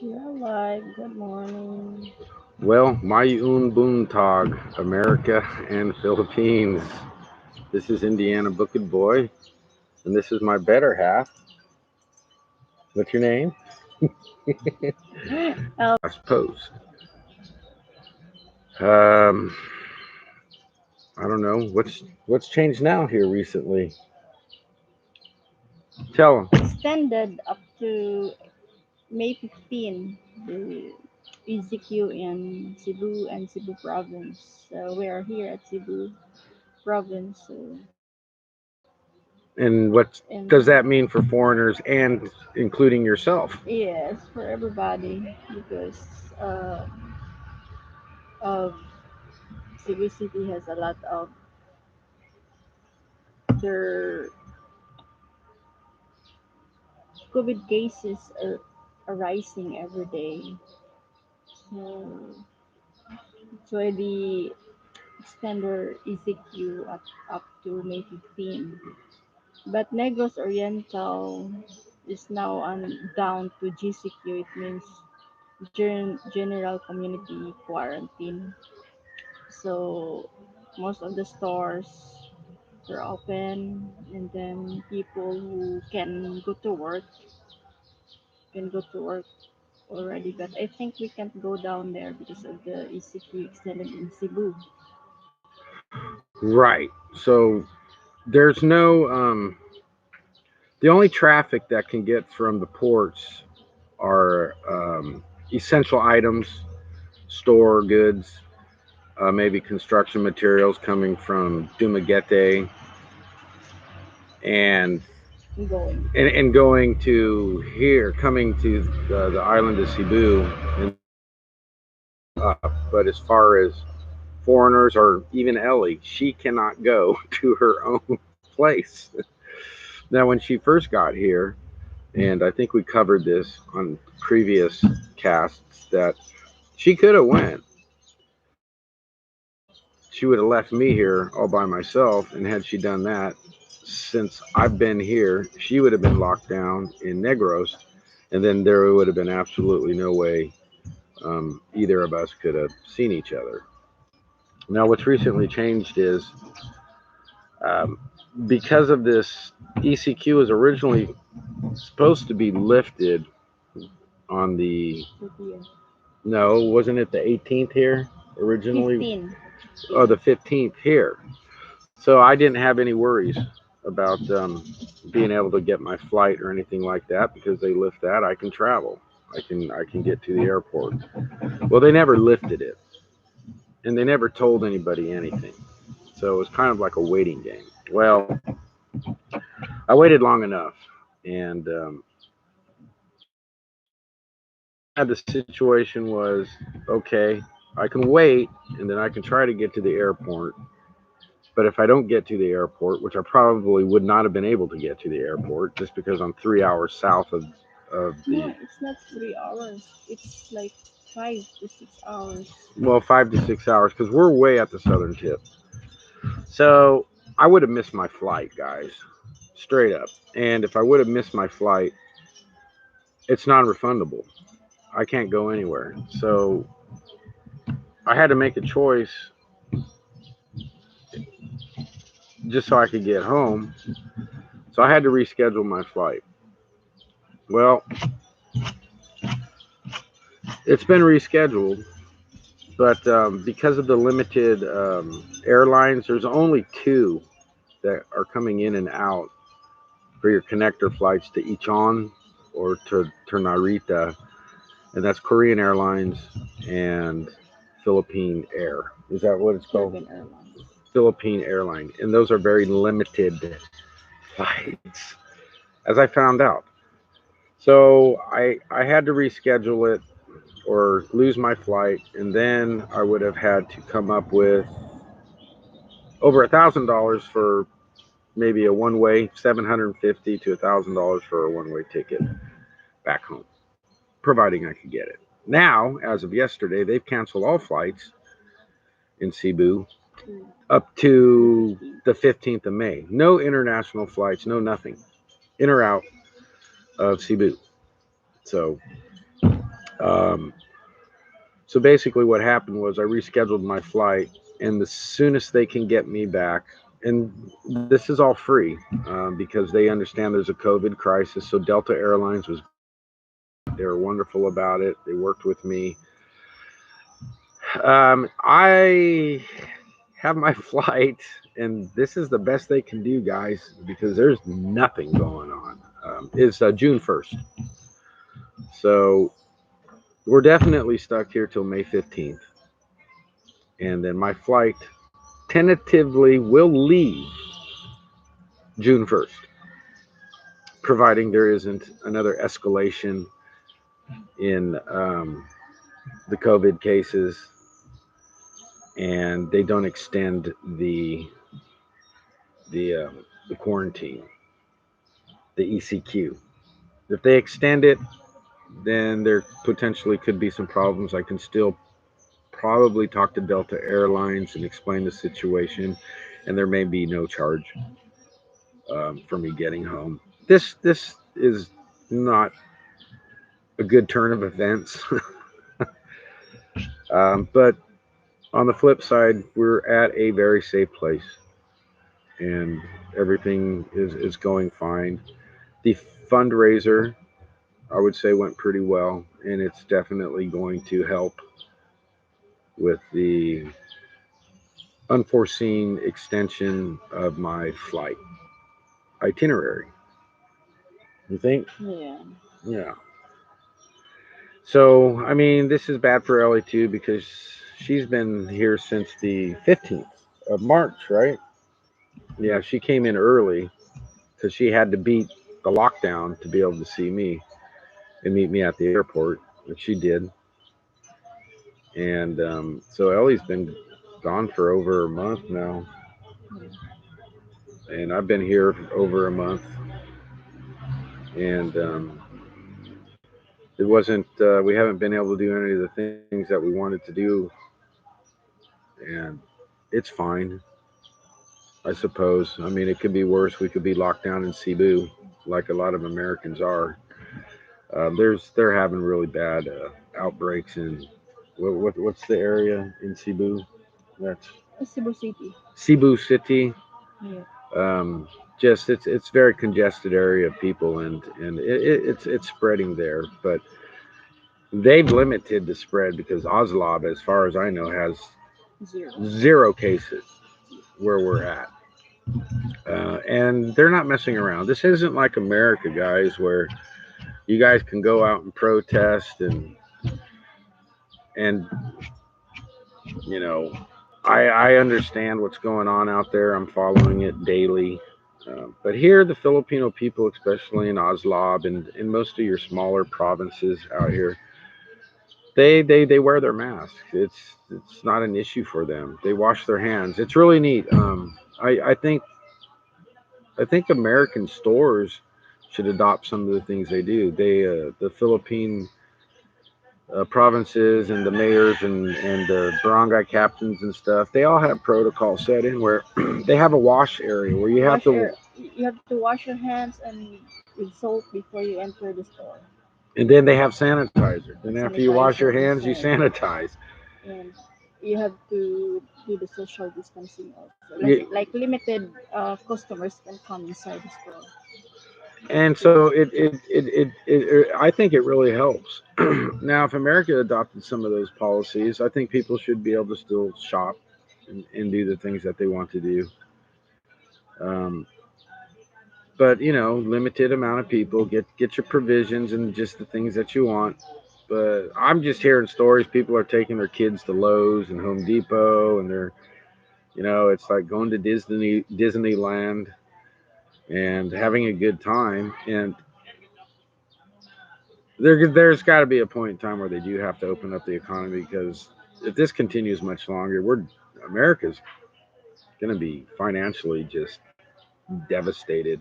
You're live. Good morning. Well, Mayun Buntag, America and Philippines. This is Indiana Booked Boy, and this is my better half. What's your name? Oh, Last post. Um, I don't know what's changed now here recently. Tell them. extended up to May 15, the EZQ in Cebu and Cebu province. So we are here at Cebu province. So, And what and does that mean for foreigners and including yourself? yes, for everybody because of Cebu City has a lot of their COVID cases are arising every day. So that's why the extender ECQ up to May 15. But Negros Oriental is now down to GCQ. It means General Community Quarantine. So most of the stores are open, and then people who can go to work already. But I think we can't go down there because of the ECQ extended in Cebu. Right. So there's no the only traffic that can get from the ports are essential items, store goods, maybe construction materials coming from Dumaguete and, Going. and going to here, coming to the island of Cebu, and up. But as far as foreigners or even Ellie, she cannot go to her own place. Now, when she first got here, and I think we covered this on previous casts, that she could have went. She would have left me here all by myself, and had she done that, since I've been here, she would have been locked down in Negros, and then there would have been absolutely no way either of us could have seen each other. Now, what's recently changed is um, because of this, ECQ was originally supposed to be lifted on the, 30th. no, wasn't it the 18th here originally? 15. Oh, 15. the 15th here. So I didn't have any worries about being able to get my flight or anything like that because they lift that, I can travel. I can get to the airport. Well, they never lifted it, and they never told anybody anything. So it was kind of like a waiting game. Well, I waited long enough, and the situation was okay. I can wait, and then I can try to get to the airport. But if I don't get to the airport, which I probably would not have been able to get to the airport just because I'm 3 hours south of No, the, it's not 3 hours. It's like 5 to 6 hours. well, 5 to 6 hours, because we're way at the southern tip. So I would have missed my flight, guys, straight up. And if I would have missed my flight, it's non refundable. I can't go anywhere. So I had to make a choice just so I could get home. So I had to reschedule my flight. Well, it's been rescheduled, but because of the limited airlines, there's only two that are coming in and out for your connector flights to Ichon or to Narita, and that's Korean Airlines and Philippine Air. Is that what it's called? Philippine Airlines. Philippine Airline, and those are very limited flights, as I found out. So I had to reschedule it or lose my flight, and then I would have had to come up with over $1,000 for maybe a one way, $750 to $1,000 for a one way ticket back home, providing I could get it. Now, as of yesterday, they've canceled all flights in Cebu To up May to 15. the 15th of May. No international flights, no nothing, in or out of Cebu. So Um, so basically, what happened was I rescheduled my flight, and the soonest they can get me back, and this is all free because they understand there's a COVID crisis. So Delta Airlines was they were wonderful about it. They worked with me. I have my flight, and this is the best they can do, guys, because there's nothing going on. It's June 1st. So we're definitely stuck here till May 15th. And then my flight tentatively will leave June 1st, providing there isn't another escalation in the COVID cases and they don't extend the quarantine, the ECQ. If they extend it, then there potentially could be some problems. I can still probably talk to Delta Airlines and explain the situation, and there may be no charge for me getting home. This is not a good turn of events, but on the flip side, we're at a very safe place, and everything is going fine. The fundraiser, I would say, went pretty well, and it's definitely going to help with the unforeseen extension of my flight itinerary. You think? Yeah. Yeah. So, I mean, this is bad for Ellie too because she's been here since the 15th of March, right? Yeah, she came in early because she had to beat the lockdown to be able to see me and meet me at the airport, which she did. And so Ellie's been gone for over a month now, Yeah. and I've been here over a month. And it wasn't. We haven't been able to do any of the things that we wanted to do, and it's fine, I suppose. I mean, it could be worse. We could be locked down in Cebu, like a lot of Americans are. They're having really bad outbreaks in what's the area in Cebu? That's Cebu City. Cebu City. Yeah. Um, just it's very congested area of people, and it's spreading there. But they've limited the spread because Oslab, as far as I know, has Zero. zero cases where we're at. And they're not messing around. This isn't like America, guys, where you guys can go out and protest and you know I understand what's going on out there. I'm following it daily. But here, the Filipino people, especially in Oslab and in most of your smaller provinces out here, they wear their masks. It's not an issue for them. They wash their hands. It's really neat. I think American stores should adopt some of the things they do. The Philippine provinces and the mayors and the barangay captains and stuff, they all have protocol set in where they have a wash area where you have to, You have to wash your hands and with soap before you enter the store. and then they have sanitizer. Then after you wash your Sanitizer hands, you inside, sanitize. and you have to do the social distancing also. You, Like limited customers can come inside the store. and so I think it really helps. Now, if America adopted some of those policies, I think people should be able to still shop and do the things that they want to do. Um, but limited amount of people get your provisions and just the things that you want. But I'm just hearing stories. People are taking their kids to Lowe's and Home Depot, and it's like going to Disneyland and having a good time. And there's got to be a point in time where they do have to open up the economy because if this continues much longer, America's going to be financially just devastated,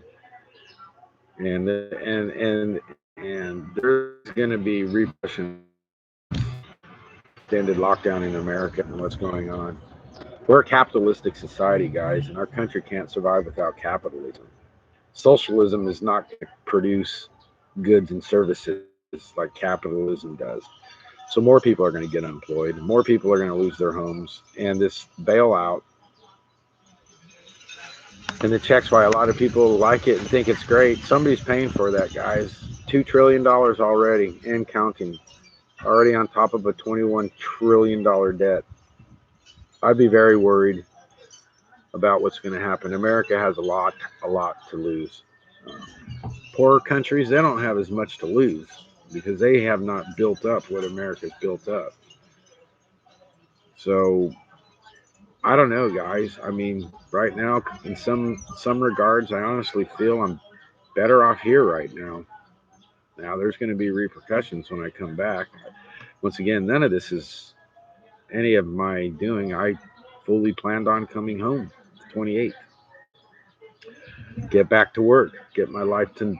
and there's going to be repercussions extended lockdown in America and what's going on. We're a capitalistic society, guys, and our country can't survive without capitalism. Socialism is not going to produce goods and services. like capitalism does. So more people are going to get unemployed. More people are going to lose their homes. And this bailout and the checks, why a lot of people like it and think it's great. Somebody's paying for that, guys. $2 trillion already and counting. Already on top of a $21 trillion debt. I'd be very worried about what's going to happen. America has a lot to lose. Poorer countries, they don't have as much to lose because they have not built up what America's built up. So I don't know, guys. I mean, right now, in some regards, I honestly feel I'm better off here right now. Now, there's going to be repercussions when I come back. Once again, none of this is any of my doing. I fully planned on coming home the 28th, get back to work, get my life to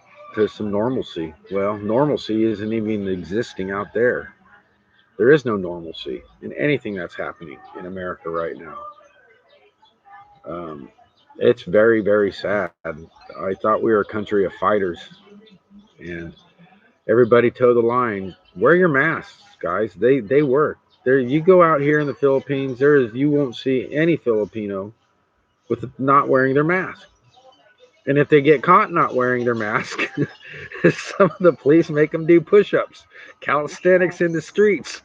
some normalcy. Well, normalcy isn't even existing out there. There is no normalcy in anything that's happening in America right now. Um, it's very, very sad. I thought we were a country of fighters, and everybody toe the line. Wear your masks, guys. They work. There, you go out here in the Philippines. You won't see any Filipino with not wearing their mask. And if they get caught not wearing their mask, some of the police make them do push-ups, calisthenics in the Yes. streets.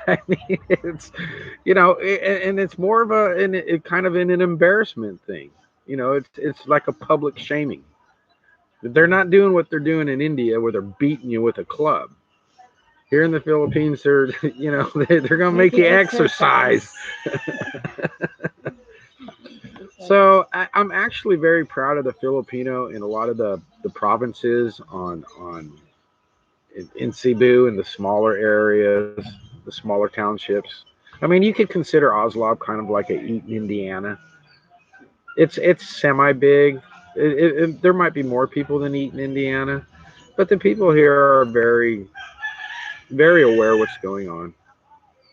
I mean, it's and it's more of it kind of an embarrassment thing. It's like a public shaming. They're not doing what they're doing in India, where they're beating you with a club. Here in the Philippines, they're they're gonna make Making you exercise. exercise. Exercise. So I'm actually very proud of the Filipino in a lot of the provinces in Cebu and the smaller areas, the smaller townships. I mean, you could consider Oslob kind of like a Eaton, Indiana. It's semi big. There might be more people than Eaton, Indiana, but the people here are very very aware what's going on.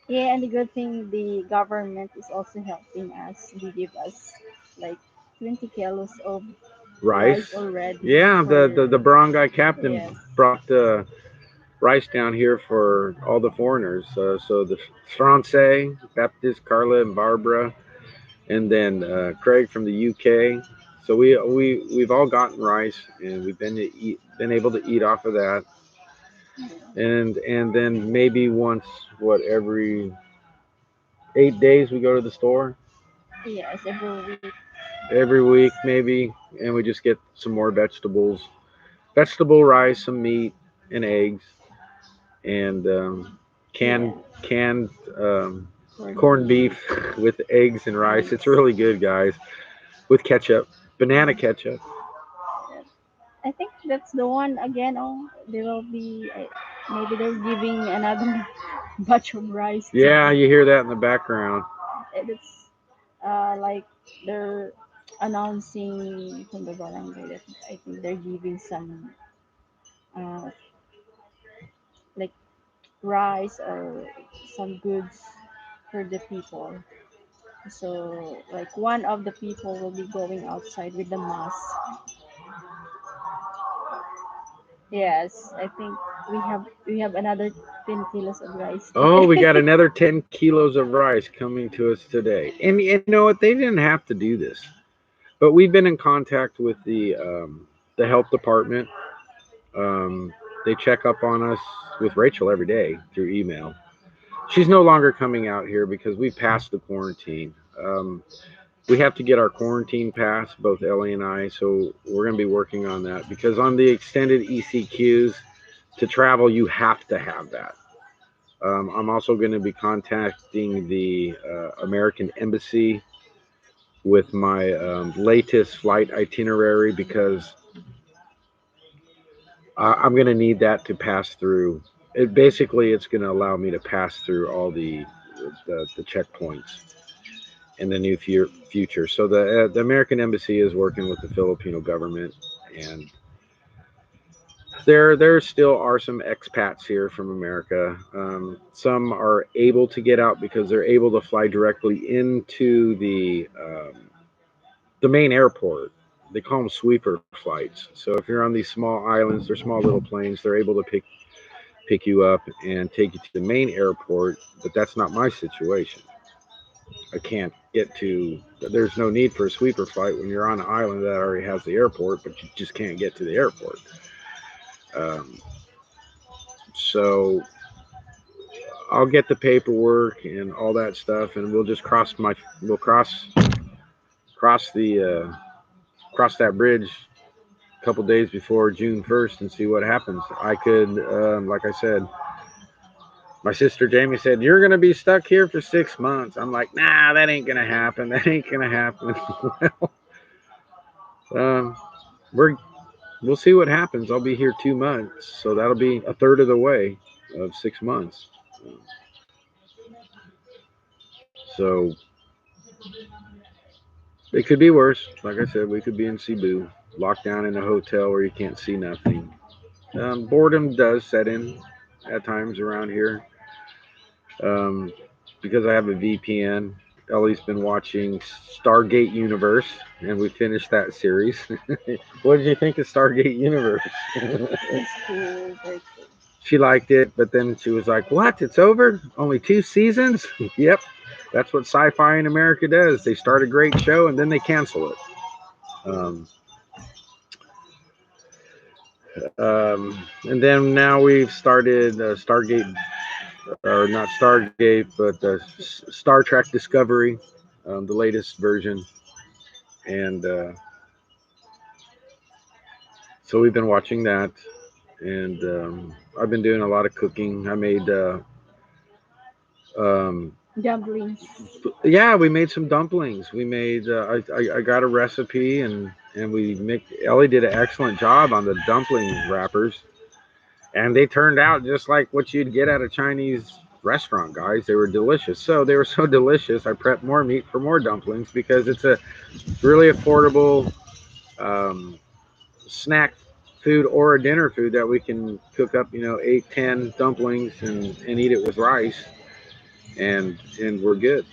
Yeah, and the good thing, the government is also helping us. They give us like 20 kilos of rice Rice, already yeah. The for, barangay captain yes. brought rice down here for all the foreigners. So the Francais, Baptist, Carla, and Barbara, and then Craig from the UK. So we've all gotten rice, and we've been able to eat off of that, and then maybe once every 8 days we go to the store Yes, every week. every week maybe, and we just get some more vegetable rice, some meat, and eggs, and canned Yes. canned Corned corned beef. beef with eggs and rice. It's Yes. really good, guys, with ketchup, banana ketchup. Yes. I think that's the one again. Oh, there will be maybe they're giving another batch of rice too. Yeah, you hear that in the background. It's like they're announcing from the barangay that I think they're giving some uh like rice or some goods for the people. So like one of the people will be going outside with the mask. Yes, I think we have another 10 kilos of rice Oh, today. we got another 10 kilos of rice coming to us today. And you know what? They didn't have to do this, but we've been in contact with the health department. Um, they check up on us with Rachel every day through email. She's no longer coming out here because we passed the quarantine. We have to get our quarantine pass, both Ellie and I. So we're going to be working on that because on the extended ECQs to travel, you have to have that. I'm also going to be contacting the American Embassy with my latest flight itinerary because I'm going to need that to pass through. It's going to allow me to pass through all the checkpoints in the new future. So the American Embassy is working with the Filipino government, and there still are some expats here from America. Some are able to get out because they're able to fly directly into the main airport. They call them sweeper flights. So if you're on these small islands, they're small little planes. They're able to pick you up and take you to the main airport, but that's not my situation. I can't get to. There's no need for a sweeper flight when you're on an island that already has the airport, but you just can't get to the airport. Um, so I'll get the paperwork and all that stuff, and we'll just we'll cross the cross that bridge a couple days before June 1st and see what happens. I could, like I said, my sister Jamie said, "You're gonna be stuck here for 6 months." I'm like, "Nah, that ain't gonna happen. That ain't gonna happen." Well, um, we're we'll see what happens. I'll be here 2 months, so that'll be a third of the way of 6 months. So it could be worse. Like I said, we could be in Cebu, locked down in a hotel where you can't see nothing. Boredom does set in at times around here. Um, because I have a VPN. Ellie's been watching Stargate Universe, and we finished that series. What did you think of Stargate Universe? It's cool, very cool. She liked it, but then she was like, "What? It's over? Only 2 seasons?" Yep, that's what Sci-Fi in America does. They start a great show and then they cancel it. Um, and then now we've started Stargate, or not Stargate, but Star Trek Discovery, the latest version, and so we've been watching that. And I've been doing a lot of cooking. I made um, Dumplings. yeah, we made some dumplings. We made I got a recipe, and we make Ellie did an excellent job on the dumpling wrappers, and they turned out just like what you'd get at a Chinese restaurant, guys. They were delicious. So they were so delicious. I prepped more meat for more dumplings because it's a really affordable um, snack food or a dinner food that we can cook up, 8, 10 dumplings and eat it with rice, and we're good.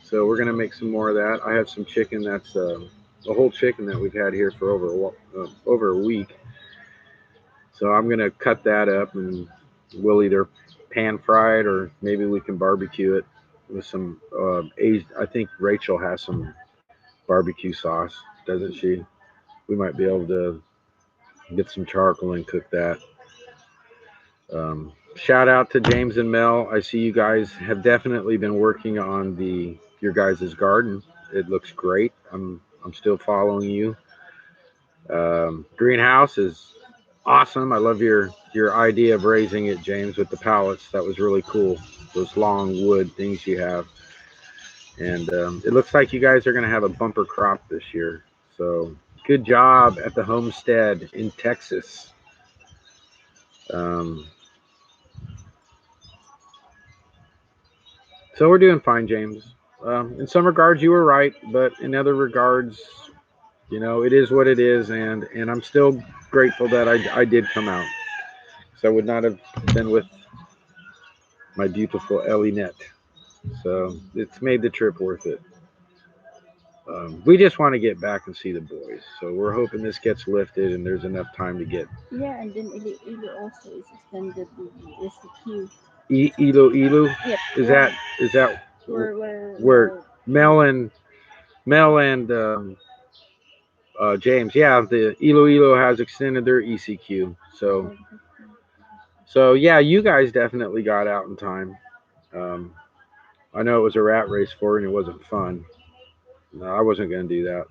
So we're gonna make some more of that. I have some chicken that's a whole chicken that we've had here for over a week. So I'm gonna cut that up, and we'll either pan fry it or maybe we can barbecue it with some aged. I think Rachel has some barbecue sauce, doesn't she? We might be able to get some charcoal and cook that. Shout out to James and Mel. I see you guys have definitely been working on the your guys' garden. It looks great. I'm still following you. Greenhouse is awesome. I love your idea of raising it, James, with the pallets. That was really cool. Those long wood things you have, and it looks like you guys are going to have a bumper crop this year. So good job at the homestead in Texas. Um, so we're doing fine, James. In some regards, you were right, but in other regards, it is what it is, and I'm still grateful that I did come out. So I would not have been with my beautiful Ellie Net. So it's made the trip worth it. We just want to get back and see the boys. So we're hoping this gets lifted and there's enough time to get Yeah, and then Ili also is extended the SDQ. Ilo Ilu. Yep, Is yeah. that Where where Mel. Mel and Mel and James? Yeah, the Ilo has extended their ECQ. So yeah, you guys definitely got out in time. Um, I know it was a rat race for you and it wasn't fun. No, I wasn't going to do that.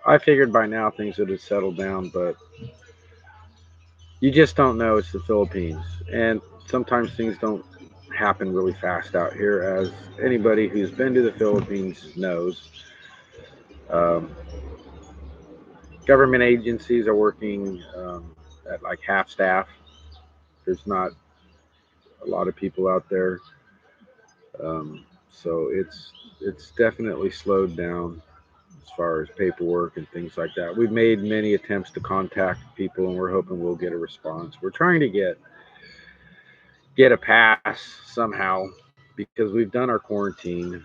I figured by now things would have settled down, but you just don't know. It's the Philippines, and sometimes things don't happen really fast out here, as anybody who's been to the Philippines knows. Um, Government agencies are working at like half staff. There's not a lot of people out there, um, so it's definitely slowed down as far as paperwork and things like that. We've made many attempts to contact people, and we're hoping we'll get a response. We're trying to get a pass somehow because we've done our quarantine,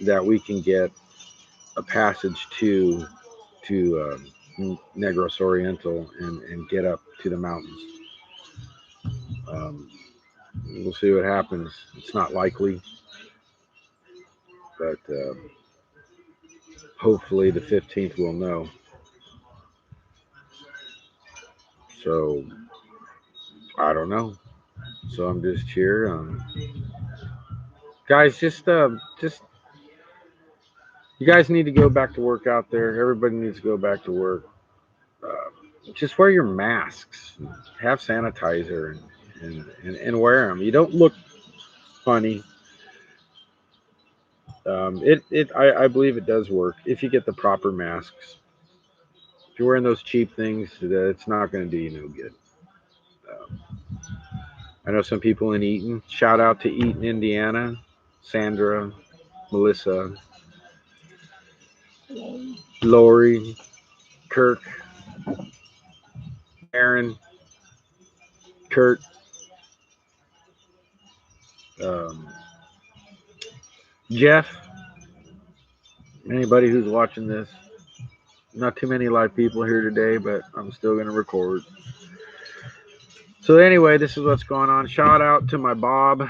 that we can get a passage to Negros Oriental and get up to the mountains. Um, we'll see what happens. It's not likely, but hopefully the 15th we'll know. So I don't know. So I'm just here, guys. Just you guys need to go back to work out there. Everybody needs to go back to work. Just wear your masks, have sanitizer, and wear them. You don't look funny. I believe it does work if you get the proper masks. If you're wearing those cheap things, it's not going to do you no good. Um, I know some people in Eaton. Shout out to Eaton, Indiana. Sandra, Melissa, Yay. Lori, Kirk, Aaron, Kurt, um, Jeff. Anybody who's watching this. Not too many live people here today, but I'm still going to record. So anyway, this is what's going on. Shout out to my Bob,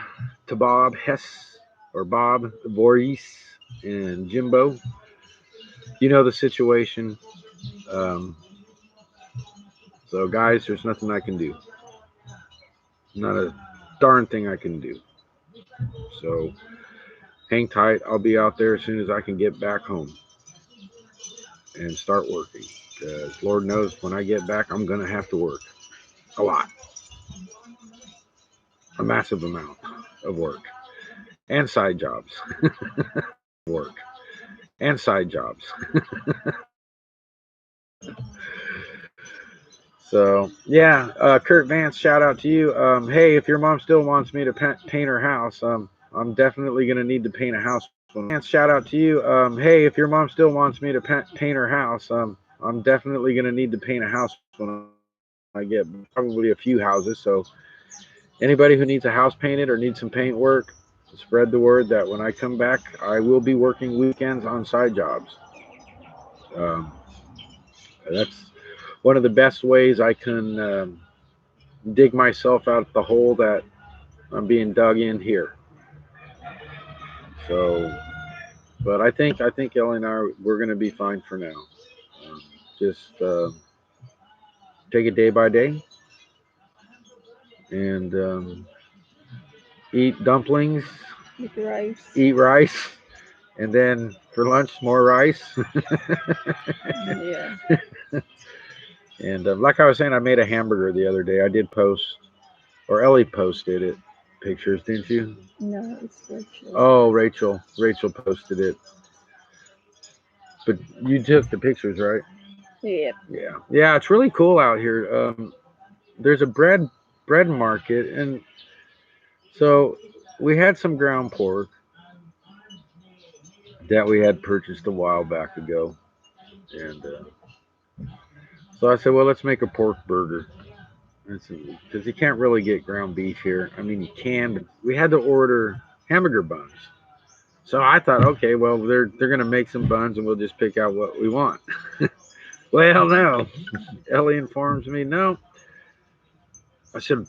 to Bob Hess, or Bob Voorhees and Jimbo. You know the situation. Um, so guys, there's nothing I can do. Not a darn thing I can do. So hang tight. I'll be out there as soon as I can get back home and start working. Because Lord knows when I get back, I'm going to have to work a lot, a massive amount of work and side jobs. Work and side jobs. So yeah, Kurt Vance, shout out to you. Hey, if your mom still wants me to paint her house, I'm definitely gonna need to paint a house. Vance, shout out to you. Hey, if your mom still wants me to paint her house, I'm definitely gonna need to paint a house when I get probably a few houses. So anybody who needs a house painted or needs some paint work, spread the word that when I come back, I will be working weekends on side jobs. Um, that's one of the best ways I can dig myself out the hole that I'm being dug in here. So, but I think Ellie and I we're going to be fine for now. Just take it day by day and eat dumplings, With rice. eat rice, and then for lunch more rice. Yeah. And like I was saying, I made a hamburger the other day. I did post, or Ellie posted it, pictures, didn't you? No, it's virtual. Oh, Rachel posted it. But you took the pictures, right? Yep. Yeah. It's really cool out here. There's a bread market, and so we had some ground pork that we had purchased a while back ago, and so I said, well, let's make a pork burger. Because you can't really get ground beef here. I mean, you can, but we had to order hamburger buns. So I thought, okay, well, they're gonna make some buns, and we'll just pick out what we want. Well, no. Ellie informs me, no. I said,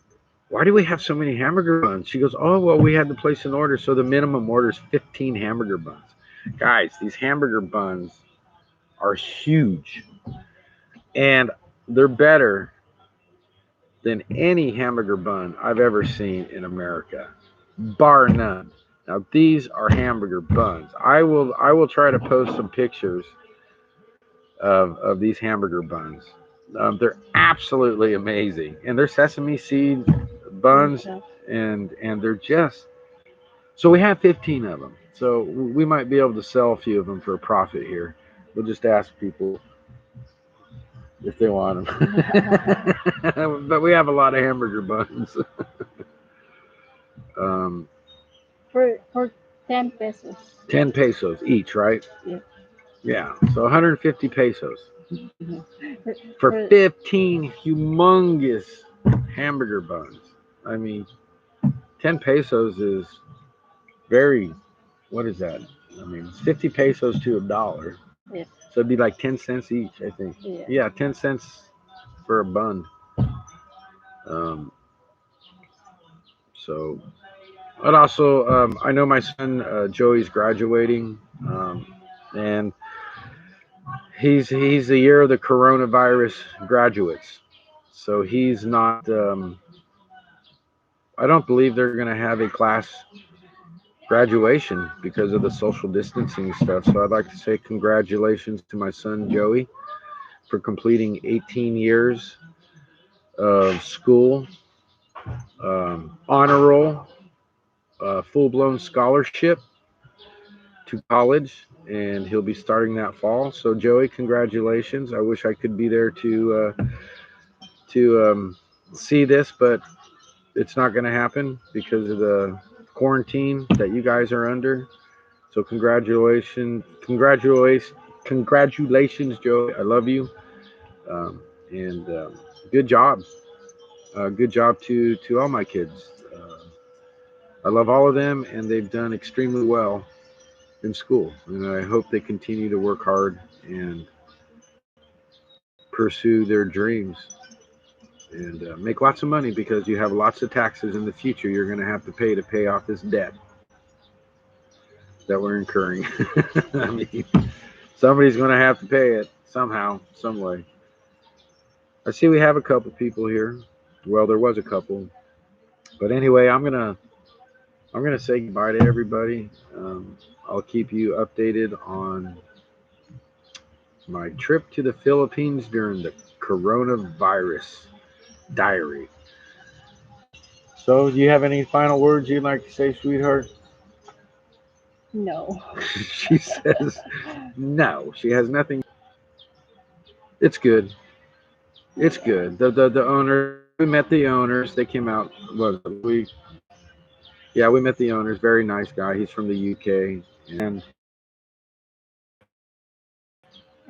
why do we have so many hamburger buns? She goes, oh, well, we had to place an order, so the minimum order is 15 hamburger buns. Guys, these hamburger buns are huge, and they're better than any hamburger bun I've ever seen in America, bar none. Now, these are hamburger buns. I will try to post some pictures of these hamburger buns. They're absolutely amazing, and they're sesame seed buns, and they're just so we have 15 of them. So we might be able to sell a few of them for a profit here. We'll just ask people if they want them. But we have a lot of hamburger buns. um, For 10 pesos. 10 pesos each, right? Yeah. Yeah. So 150 pesos for For 15 humongous hamburger buns. I mean, 10 pesos is very, what is that? I mean, it's 50 pesos to $1. yeah. So it'd be like 10 cents each, I think. Yeah. Yeah, 10 cents for a bun. Um, So, but also, I know my son Joey's graduating, and he's the year of the coronavirus graduates. So he's not. I don't believe they're going to have a class graduation because of the social distancing stuff. So I'd like to say congratulations to my son Joey for completing 18 years of school, honor roll, full blown scholarship to college, and he'll be starting that fall. So Joey, congratulations! I wish I could be there to see this, but it's not going to happen because of the quarantine that you guys are under. So congratulations, Joey. I love you, and good job. Good job to all my kids. I love all of them, and they've done extremely well in school. And I hope they continue to work hard and pursue their dreams and make lots of money because you have lots of taxes in the future you're going to pay off this debt that we're incurring. I mean, somebody's going to have to pay it somehow, some way. I see we have a couple people here. Well, there was a couple, but anyway, I'm gonna say goodbye to everybody. I'll keep you updated on my trip to the Philippines during the coronavirus diary. So, do you have any final words you'd like to say, sweetheart? No. She says no. She has nothing. It's good. It's good. The owner. We met the owners. They came out. What we? Yeah, we met the owners. Very nice guy. He's from the UK. And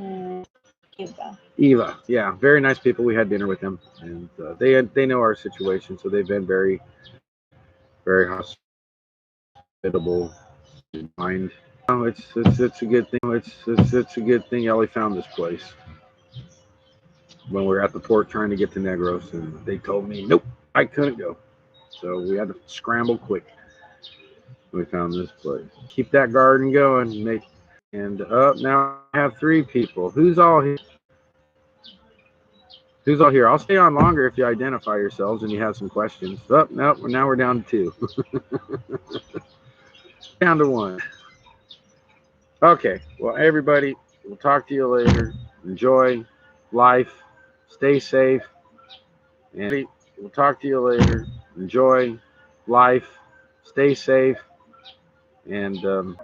And Cuba. Eva. Yeah, very nice people. We had dinner with them, and they know our situation, so they've been very hospitable and kind. Oh, it's a good thing. It's a good thing Ellie found this place when we were at the port trying to get to Negros, and they told me nope, I couldn't go. So we had to scramble quick. We found this place. Keep that garden going, make and up now I have 3 people. Who's all here? Who's all here? I'll stay on longer if you identify yourselves and you have some questions. Oh, no, now we're down to 2. Down to 1. Okay. Well, everybody, we'll talk to you later. Enjoy life. Stay safe. And we'll talk to you later. Enjoy life. Stay safe. And